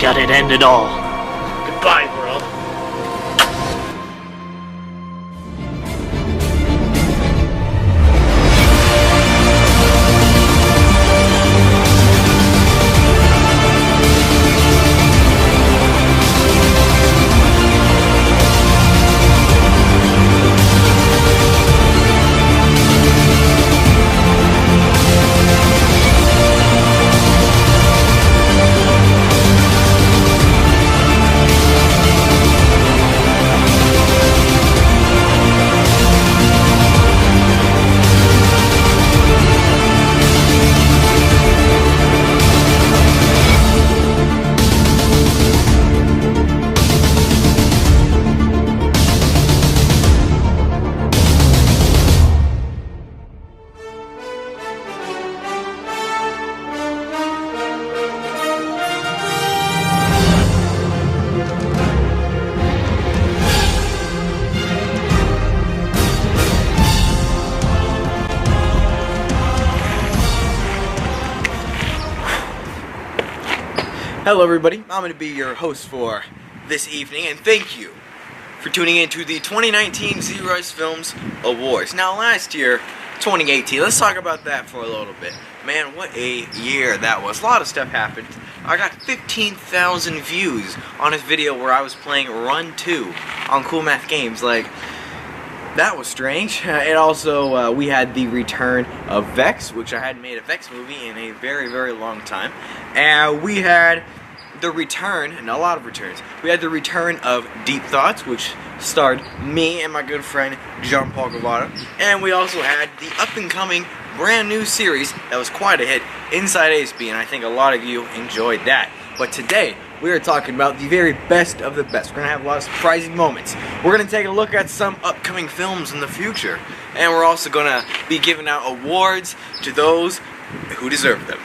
got it ended all. Goodbye, bro. Hello everybody, I'm going to be your host for this evening, and thank you for tuning in to the 2019 ZRice Films Awards. Now last year, 2018, let's talk about that for a little bit. Man, what a year that was. A lot of stuff happened. I got 15,000 views on this video where I was playing Run 2 on Cool Math Games. Like, that was strange. And also, we had the return of Vex, which I hadn't made a Vex movie in a very, very long time. And we had the return, and a lot of returns. We had the return of Deep Thoughts, which starred me and my good friend John Paul Gavada. And we also had the up-and-coming brand new series that was quite a hit, Inside ASB, and I think a lot of you enjoyed that. But today, we are talking about the very best of the best. We're going to have a lot of surprising moments. We're going to take a look at some upcoming films in the future. And we're also going to be giving out awards to those who deserve them.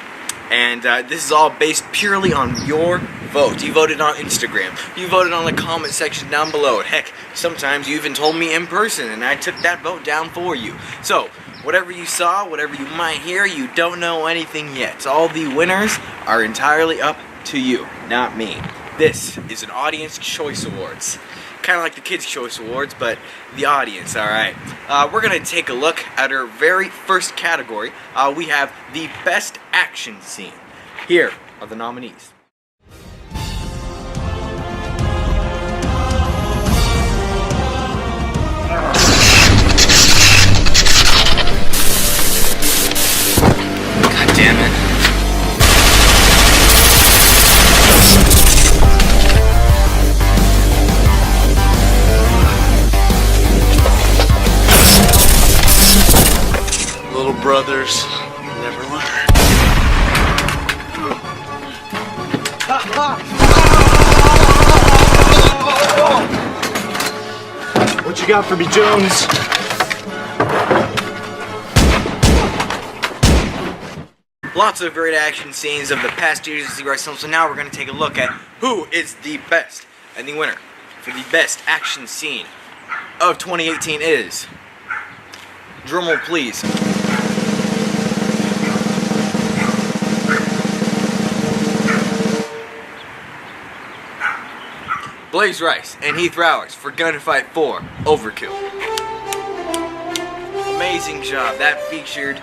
And this is all based purely on your vote. You voted on Instagram. You voted on the comment section down below. Heck, sometimes you even told me in person, and I took that vote down for you. So, whatever you saw, whatever you might hear, you don't know anything yet. So all the winners are entirely up to you, not me. This is an Audience Choice Awards. Kind of like the Kids' Choice Awards, but the audience, alright. We're going to take a look at our very first category. We have the Best Action Scene. Here are the nominees. God damn it. Brothers never learn. What you got for me, Jones? Lots of great action scenes of the past years of ZRice Films, so now we're going to take a look at who is the best. And the winner for the best action scene of 2018 is, drumroll please, Blaze Rice and Heath Rowers for Gunfight 4 Overkill. Amazing job. That featured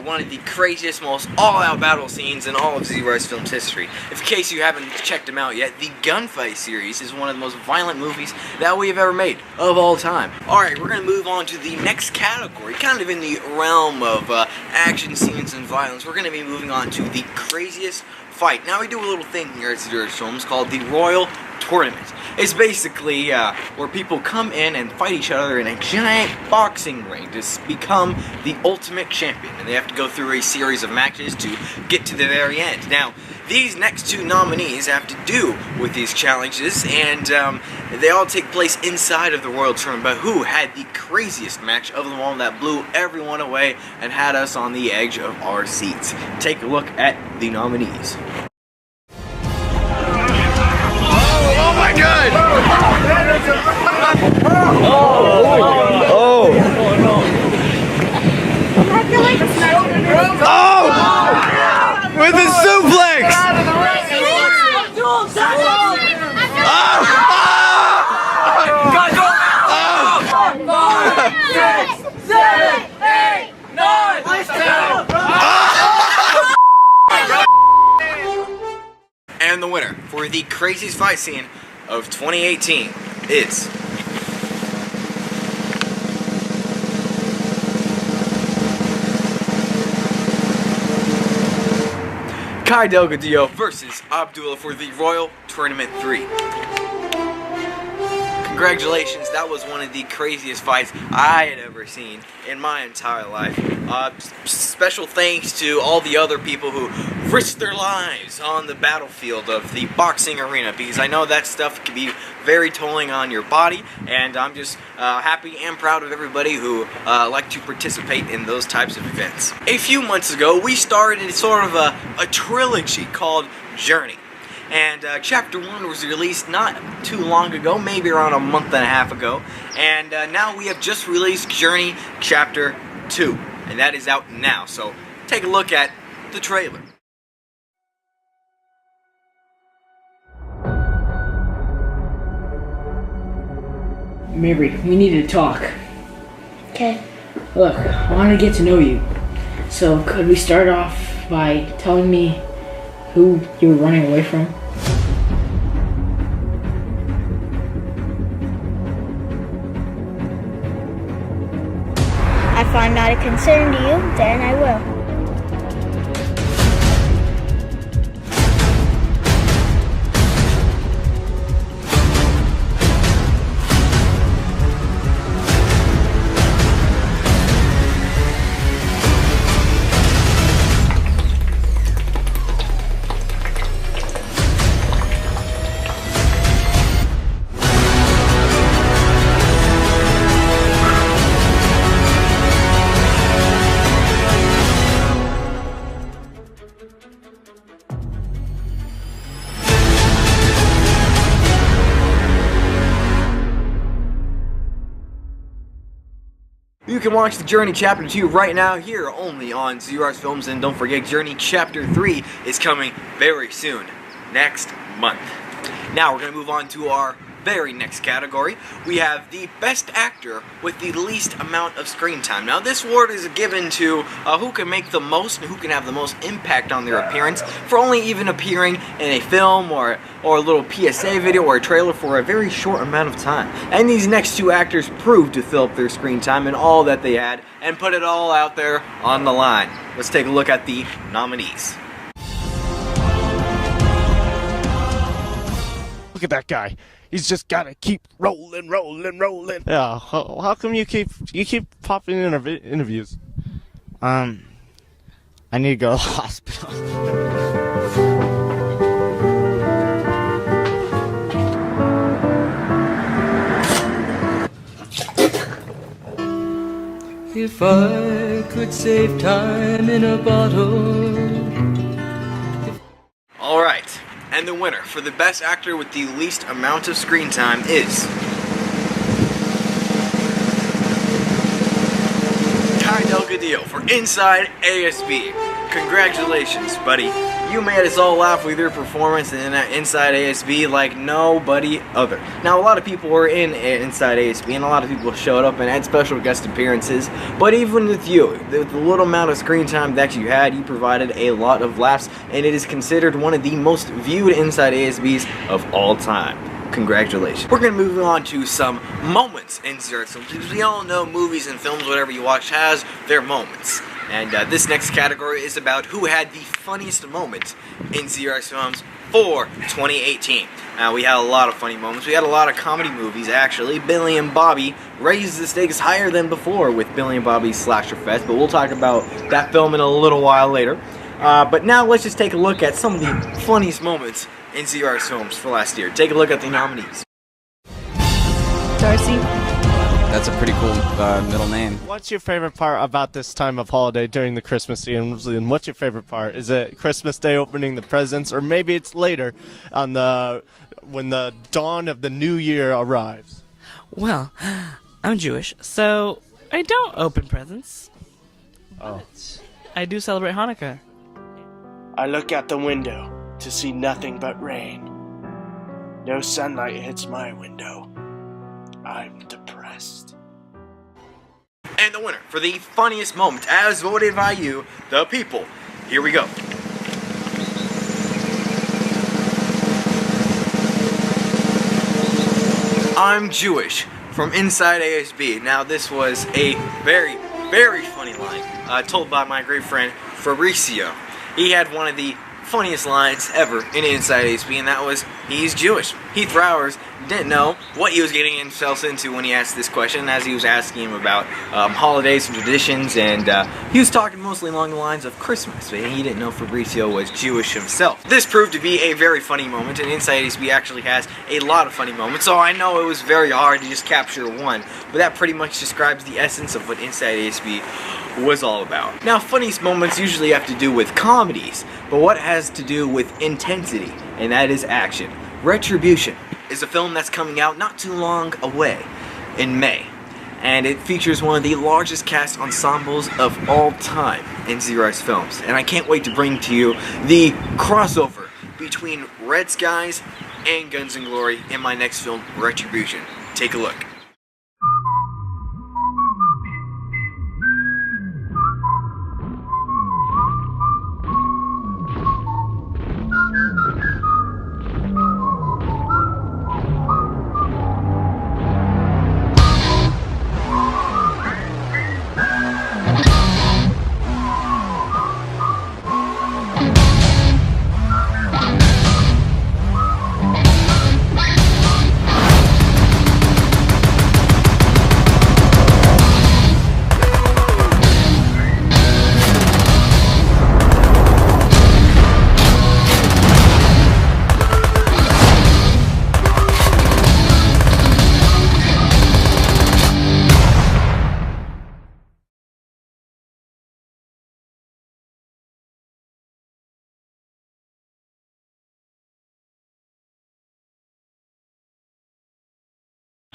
one of the craziest, most all-out battle scenes in all of ZRice Films history. In case you haven't checked them out yet, the Gunfight series is one of the most violent movies that we have ever made of all time. Alright, we're going to move on to the next category, kind of in the realm of action scenes and violence. We're going to be moving on to the craziest fight. Now we do a little thing here at ZRice Films called the Royal Tournament. It's basically where people come in and fight each other in a giant boxing ring to become the ultimate champion, and they have to go through a series of matches to get to the very end. Now, these next two nominees have to do with these challenges, and they all take place inside of the Royal Tournament. But who had the craziest match of them all that blew everyone away and had us on the edge of our seats? Take a look at the nominees. Oh my God! Oh! Oh! With a suplex! for the craziest fight scene of 2018 is... Kai Delgadillo versus Abdullah for the Royal Tournament 3. Congratulations, that was one of the craziest fights I had ever seen in my entire life. Special thanks to all the other people who risked their lives on the battlefield of the boxing arena, because I know that stuff can be very tolling on your body, and I'm just happy and proud of everybody who like to participate in those types of events. A few months ago, we started sort of a trilogy called Journey. And Chapter 1 was released not too long ago, maybe around a month and a half ago. And now we have just released Journey Chapter 2. And that is out now. So take a look at the trailer. Mary, we need to talk. Okay. Look, I want to get to know you. So could we start off by telling me who you were running away from? If I'm not a concern to you, then I will. You can watch the Journey Chapter 2 right now here only on ZRice Films, and don't forget Journey Chapter 3 is coming very soon, next month. Now we're going to move on to our very next category. We have the Best Actor with the least amount of screen time. Now this award is given to who can make the most and who can have the most impact on their appearance for only even appearing in a film or a little PSA video or a trailer for a very short amount of time. And these next two actors proved to fill up their screen time and all that they had and put it all out there on the line. Let's take a look at the nominees. Look at that guy. He's just gotta keep rolling. Yeah, how come you keep popping in interviews? I need to go to the hospital. If I could save time in a bottle. Alright, and the winner for the Best Actor with the least amount of screen time is... Kai Delgadillo for Inside ASB. Congratulations, buddy. You made us all laugh with your performance in Inside ASB like nobody other. Now, a lot of people were in Inside ASB, and a lot of people showed up and had special guest appearances, but even with you, the little amount of screen time that you had, you provided a lot of laughs, and it is considered one of the most viewed Inside ASBs of all time. Congratulations. We're going to move on to some moments in ZRice Films, because we all know movies and films, whatever you watch, has their moments. And this next category is about who had the funniest moment in ZRice Films for 2018. Now, we had a lot of funny moments. We had a lot of comedy movies, actually. Billy and Bobby raised the stakes higher than before with Billy and Bobby's Slasher Fest, but we'll talk about that film in a little while later. But now let's just take a look at some of the funniest moments in ZRice Films for last year. Take a look at the nominees. Darcy. That's a pretty cool middle name. What's your favorite part about this time of holiday during the Christmas season? What's your favorite part? Is it Christmas Day opening the presents, or maybe it's later on when the dawn of the new year arrives? Well, I'm Jewish, so I don't open presents. Oh. But I do celebrate Hanukkah. I look out the window to see nothing but rain. No sunlight hits my window. I'm depressed. And the winner for the funniest moment, as voted by you, the people. Here we go. I'm Jewish from Inside ASB. Now this was a very, very funny line told by my great friend Fabricio. He had one of the funniest lines ever in Inside ASB, and that was, he's Jewish. Heath Rowers didn't know what he was getting himself into when he asked this question, as he was asking him about holidays and traditions, and he was talking mostly along the lines of Christmas, but he didn't know Fabricio was Jewish himself. This proved to be a very funny moment, and Inside ASB actually has a lot of funny moments, so I know it was very hard to just capture one, but that pretty much describes the essence of what Inside ASB was all about. Now, funniest moments usually have to do with comedies, but what has to do with intensity, and that is action. Retribution is a film that's coming out not too long away, in May, and it features one of the largest cast ensembles of all time in ZRice Films, and I can't wait to bring to you the crossover between Red Skies and Guns and Glory in my next film, Retribution. Take a look.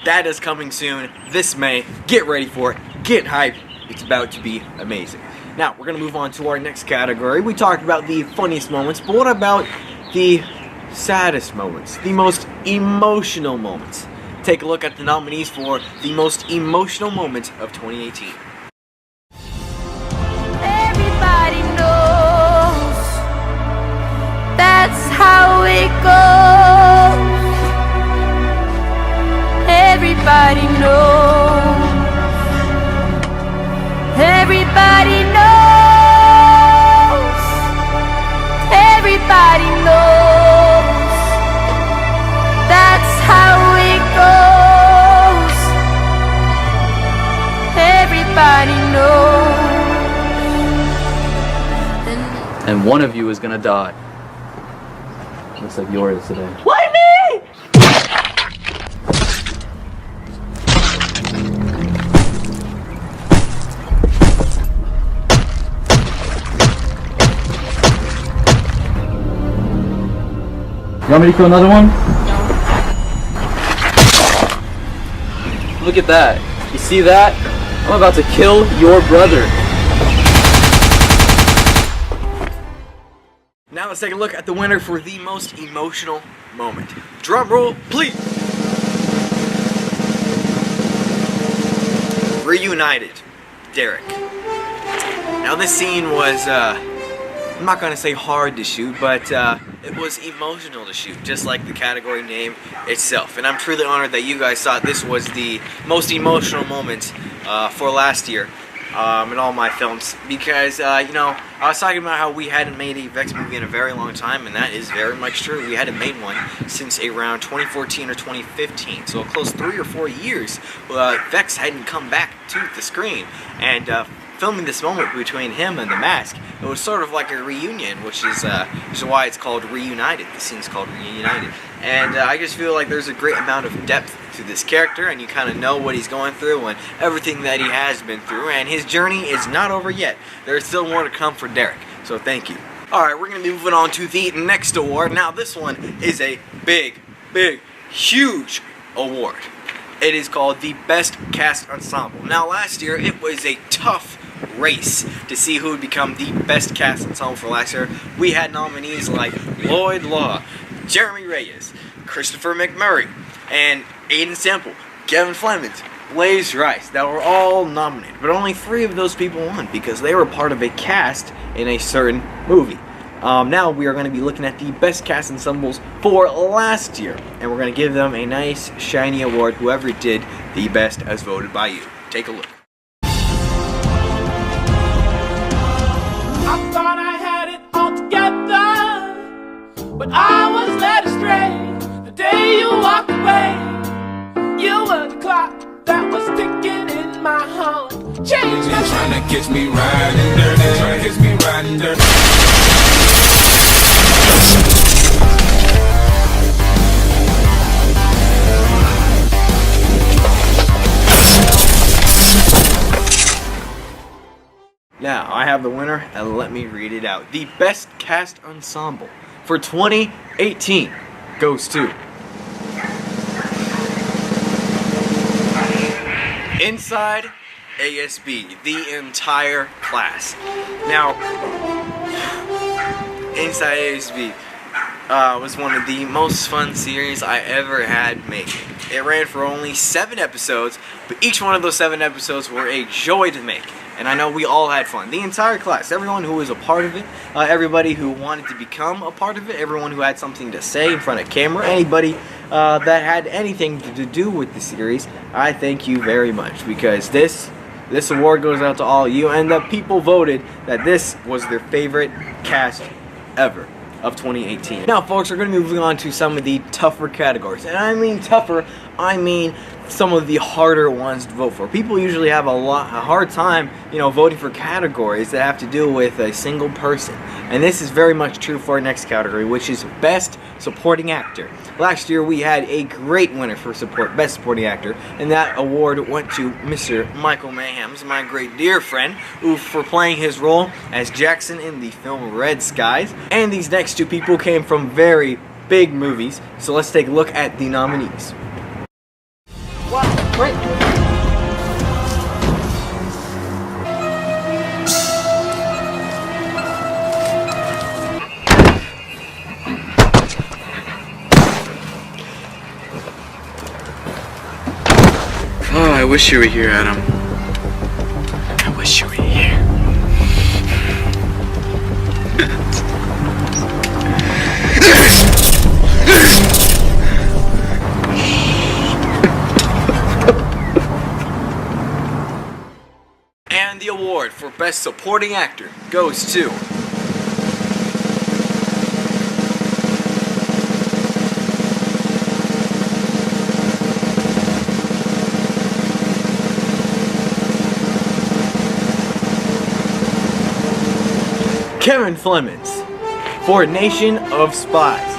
That is coming soon this May. Get ready for it. Get hyped. It's about to be amazing. Now, we're going to move on to our next category. We talked about the funniest moments, but what about the saddest moments? The most emotional moments? Take a look at the nominees for the most emotional moment of 2018. Everybody knows that's how it goes. Everybody knows. Everybody knows. Everybody knows. That's how it goes. Everybody knows. And one of you is gonna die. Looks like yours today. Why me? You want me to kill another one? Look at that. You see that? I'm about to kill your brother. Now let's take a look at the winner for the most emotional moment. Drum roll, please. Reunited, Derek. Now this scene was, I'm not gonna say hard to shoot, but it was emotional to shoot, just like the category name itself. And I'm truly honored that you guys thought this was the most emotional moment for last year in all my films, because you know, I was talking about how we hadn't made a Vex movie in a very long time, and that is very much true. We hadn't made one since around 2014 or 2015, so a close 3 or 4 years. Vex hadn't come back to the screen, and filming this moment between him and the mask, it was sort of like a reunion, which is why it's called Reunited. The scene's called Reunited. And I just feel like there's a great amount of depth to this character, and you kind of know what he's going through and everything that he has been through, and his journey is not over yet. There's still more to come for Derek, so thank you. Alright, we're going to be moving on to the next award. Now this one is a big, huge award. It is called the Best Cast Ensemble. Now last year it was a tough race to see who would become the best cast ensemble for last year. We had nominees like Lloyd Law, Jeremy Reyes, Christopher McMurray, and Aiden Sample, Kevin Flemings, Blaze Rice, that were all nominated, but only 3 of those people won because they were part of a cast in a certain movie. Now we are going to be looking at the best cast ensembles for last year, and we're going to give them a nice shiny award, whoever did the best as voted by you. Take a look. I thought I had it all together, but I was led astray the day you walked away. You were the clock that was ticking in my heart. Change my trying to catch me riding dirty, trying to catch me riding dirty. Now, I have the winner, and let me read it out. The best cast ensemble for 2018 goes to Inside ASB, the entire class. Now, Inside ASB was one of the most fun series I ever had making. It ran for only 7 episodes, but each one of those 7 episodes were a joy to make. And I know we all had fun. The entire class, everyone who was a part of it, everybody who wanted to become a part of it, everyone who had something to say in front of camera, anybody that had anything to do with the series, I thank you very much, because this award goes out to all of you, and the people voted that this was their favorite cast ever of 2018. Now, folks, we're going to be moving on to some of the tougher categories, and I mean tougher, I mean some of the harder ones to vote for. People usually have a hard time, voting for categories that have to do with a single person. And this is very much true for our next category, which is Best Supporting Actor. Last year we had a great winner for Best Supporting Actor, and that award went to Mr. Michael Mayhem, my great dear friend, for playing his role as Jackson in the film Red Skies. And these next 2 people came from very big movies, so let's take a look at the nominees. Wow, great. Oh, I wish you were here, Adam. I wish you were here. And the award for Best Supporting Actor goes to Kevin Flemings for Nation of Spies.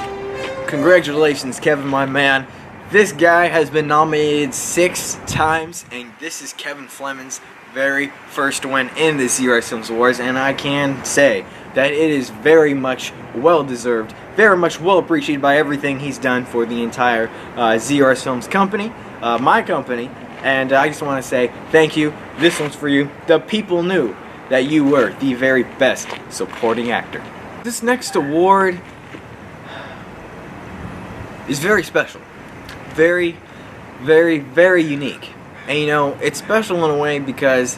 Congratulations, Kevin, my man. This guy has been nominated 6 times, and this is Kevin Flemings' very first win in the ZRice Films Awards, and I can say that it is very much well-deserved, very much well-appreciated by everything he's done for the entire ZRice Films company, my company, and I just want to say thank you. This one's for you. The people knew that you were the very best supporting actor. This next award is very special. Very, very, very unique. And it's special in a way because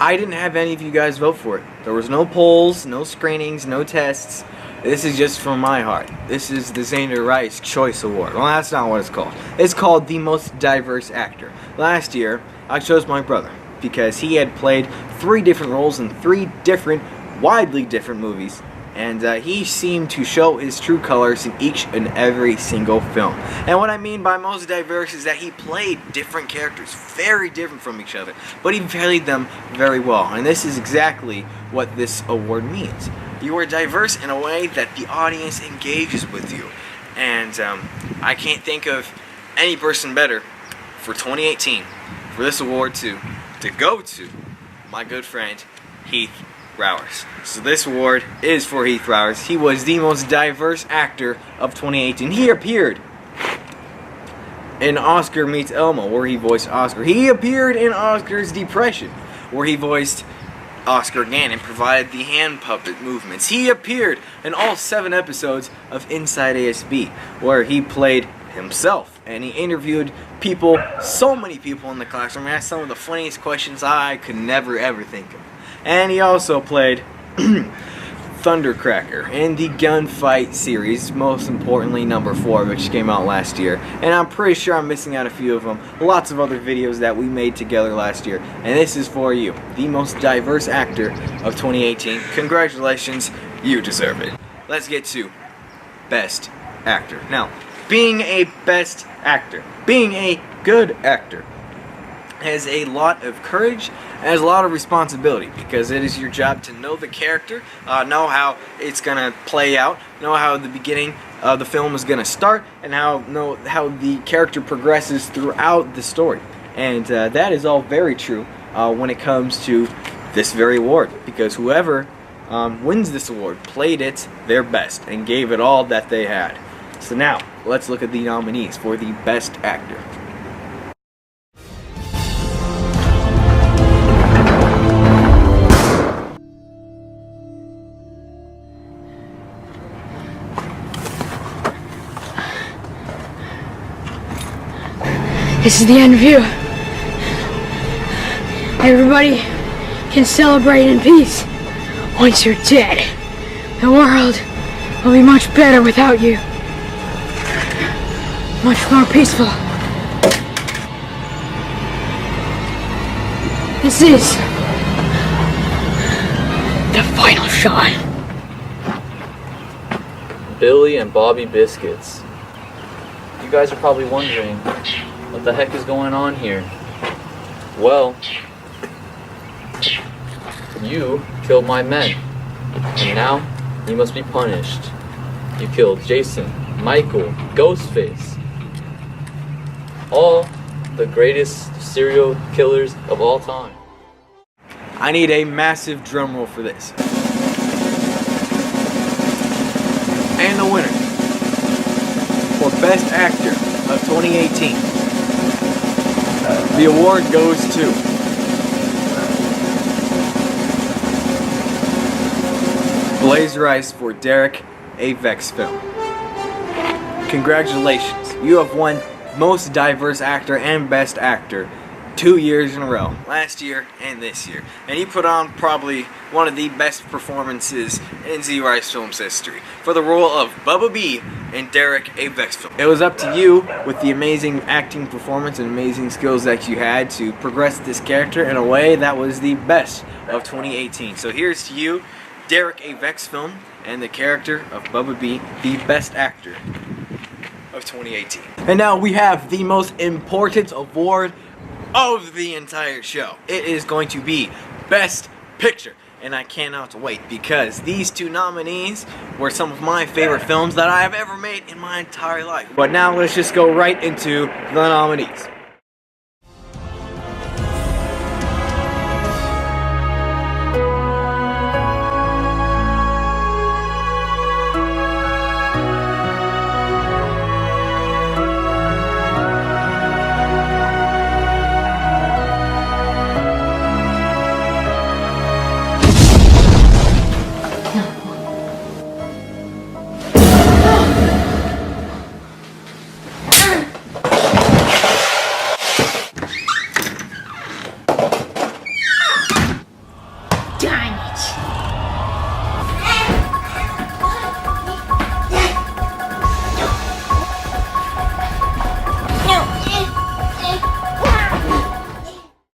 I didn't have any of you guys vote for it. There was no polls, no screenings, no tests. This is just from my heart. This is the ZRice Choice Award. Well, that's not what it's called. It's called the Most Diverse Actor. Last year, I chose my brother because he had played 3 different roles in 3 different, widely different movies. And he seemed to show his true colors in each and every single film. And what I mean by most diverse is that he played different characters, very different from each other, but he played them very well. And this is exactly what this award means. You are diverse in a way that the audience engages with you. And I can't think of any person better for 2018 for this award to go to my good friend Heath Rowers. So this award is for Heath Rowers. He was the most diverse actor of 2018. He appeared in Oscar Meets Elmo, where he voiced Oscar. He appeared in Oscar's Depression, where he voiced Oscar again and provided the hand puppet movements. He appeared in all 7 episodes of Inside ASB, where he played himself, and he interviewed people, so many people in the classroom, and asked some of the funniest questions I could never ever think of. And he also played Thundercracker, and the Gunfight series, most importantly number 4, which came out last year. And I'm pretty sure I'm missing out a few of them. Lots of other videos that we made together last year. And this is for you, the most diverse actor of 2018. Congratulations, you deserve it. Let's get to Best Actor. Now, being a best actor, being a good actor, has a lot of courage and has a lot of responsibility, because it is your job to know the character, know how it's gonna play out, know how the beginning of the film is gonna start, and know how the character progresses throughout the story. And that is all very true when it comes to this very award, because whoever wins this award played it their best and gave it all that they had. So now, let's look at the nominees for the Best Actor. This is the end of you. Everybody can celebrate in peace. Once you're dead, the world will be much better without you. Much more peaceful. This is the final shot. Billy and Bobby Biscuits. You guys are probably wondering, what the heck is going on here? Well, you killed my men, and now you must be punished. You killed Jason, Michael, Ghostface, all the greatest serial killers of all time. I need a massive drum roll for this. And the winner for Best Actor of 2018. The award goes to ZRice for Derek, a Vex film. Congratulations, you have won Most Diverse Actor and Best Actor 2 years in a row, last year and this year. And you put on probably one of the best performances in ZRice Films history for the role of Bubba B in Derek, a Vex film. It was up to you, with the amazing acting performance and amazing skills that you had, to progress this character in a way that was the best of 2018. So here's to you, Derek, a Vex film, and the character of Bubba B, the Best Actor of 2018. And now we have the most important award of the entire show. It is going to be Best Picture. And I cannot wait, because these two nominees were some of my favorite films that I have ever made in my entire life. But now let's just go right into the nominees.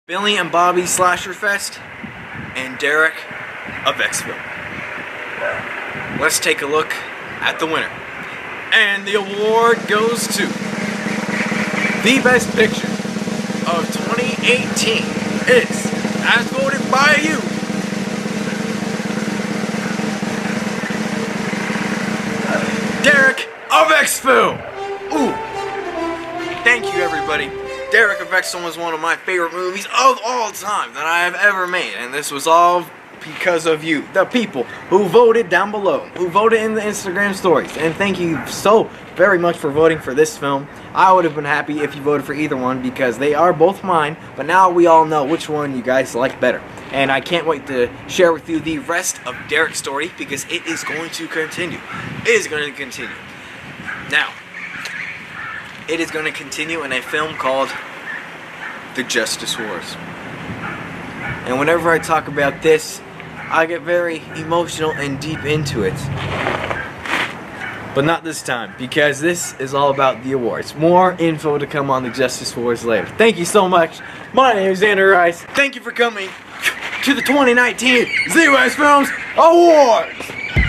Billy and Bobby Slasher Fest, and Derek, a Vex film. Let's take a look at the winner. And the award goes to the Best Picture of 2018 is, as voted by you, Derek, a Vex film. Ooh. Thank you, everybody. Derek, a Vex film was one of my favorite movies of all time that I have ever made, and this was all because of you, the people who voted down below, who voted in the Instagram stories. And thank you so very much for voting for this film. I would have been happy if you voted for either one, because they are both mine, but now we all know which one you guys like better. And I can't wait to share with you the rest of Derek's story, because it is going to continue. It is going to continue. Now, it is going to continue in a film called The Justice Wars. And whenever I talk about this, I get very emotional and deep into it. But not this time, because this is all about the awards. More info to come on the Justice Awards later. Thank you so much. My name is Zander Rice. Thank you for coming to the 2019 ZRice Films Awards!